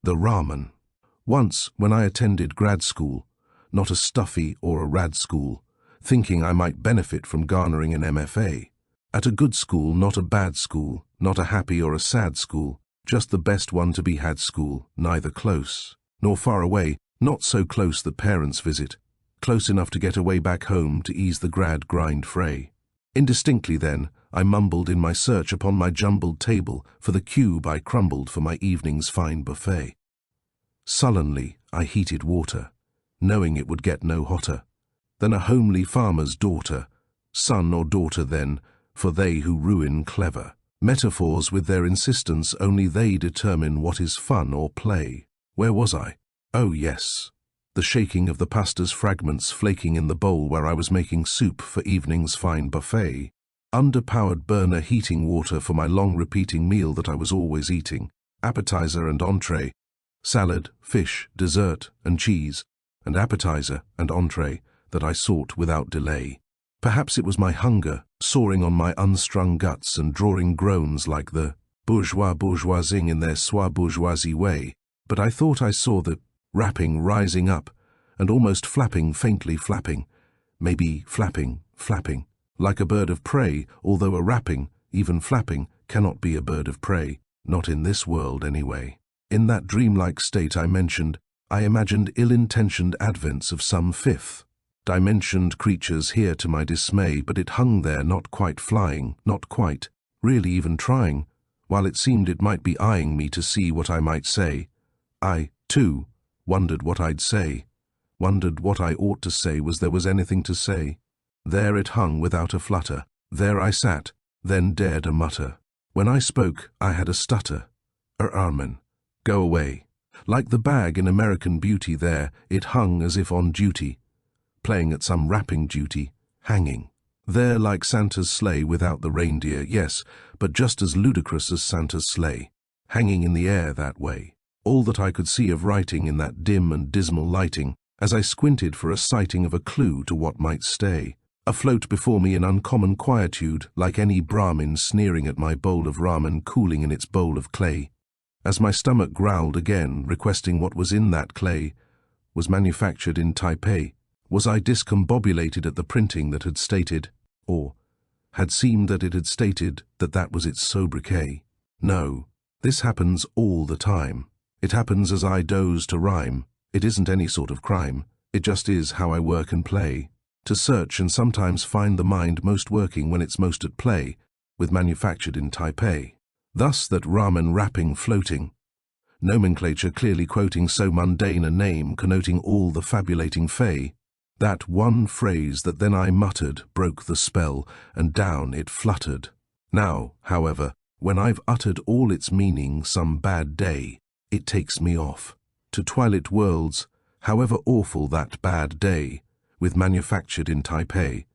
The ramen. Once, when I attended grad school, not a stuffy or a rad school, thinking I might benefit from garnering an MFA. At a good school, not a bad school, not a happy or a sad school, just the best one to be had school, neither close nor far away, not so close that parents visit, close enough to get away back home to ease the grad grind fray. Indistinctly then, I mumbled in my search upon my jumbled table for the cube I crumbled for my evening's fine buffet. Sullenly, I heated water, knowing it would get no hotter than a homely farmer's daughter, son or daughter then, for they who ruin clever metaphors with their insistence only they determine what is fun or play. Where was I? Oh yes, the shaking of the pasta's fragments flaking in the bowl where I was making soup for evening's fine buffet. Underpowered burner heating water for my long-repeating meal that I was always eating, appetizer and entree, salad, fish, dessert, and cheese, and appetizer and entree that I sought without delay. Perhaps it was my hunger, soaring on my unstrung guts and drawing groans like the bourgeoising in their soi bourgeoisie way, but I thought I saw the wrapping rising up and almost flapping, faintly flapping, maybe flapping, like a bird of prey, although a rapping, even flapping, cannot be a bird of prey, not in this world anyway. In that dreamlike state I mentioned, I imagined ill-intentioned advents of some fifth-dimensioned creatures here to my dismay, but it hung there not quite flying, not quite, really even trying, while it seemed it might be eyeing me to see what I might say. I, too, wondered what I'd say, wondered what I ought to say was there was anything to say. There it hung without a flutter. There I sat, then dared a mutter. When I spoke, I had a stutter. Ramen. Go away. Like the bag in American Beauty there, it hung as if on duty, playing at some wrapping duty, hanging. There like Santa's sleigh without the reindeer, yes, but just as ludicrous as Santa's sleigh, hanging in the air that way. All that I could see of writing in that dim and dismal lighting, as I squinted for a sighting of a clue to what might stay. Afloat before me in uncommon quietude, like any Brahmin sneering at my bowl of ramen cooling in its bowl of clay. As my stomach growled again, requesting what was in that clay, was manufactured in Taipei. Was I discombobulated at the printing that had stated, or had seemed that it had stated that that was its sobriquet? No, this happens all the time. It happens as I doze to rhyme. It isn't any sort of crime. It just is how I work and play. To search and sometimes find the mind most working when it's most at play, with manufactured in Taipei. Thus that ramen wrapping floating, nomenclature clearly quoting so mundane a name connoting all the fabulating fey. That one phrase that then I muttered broke the spell, and down it fluttered. Now, however, when I've uttered all its meaning some bad day, it takes me off to twilight worlds, however awful that bad day, with manufactured in Taipei.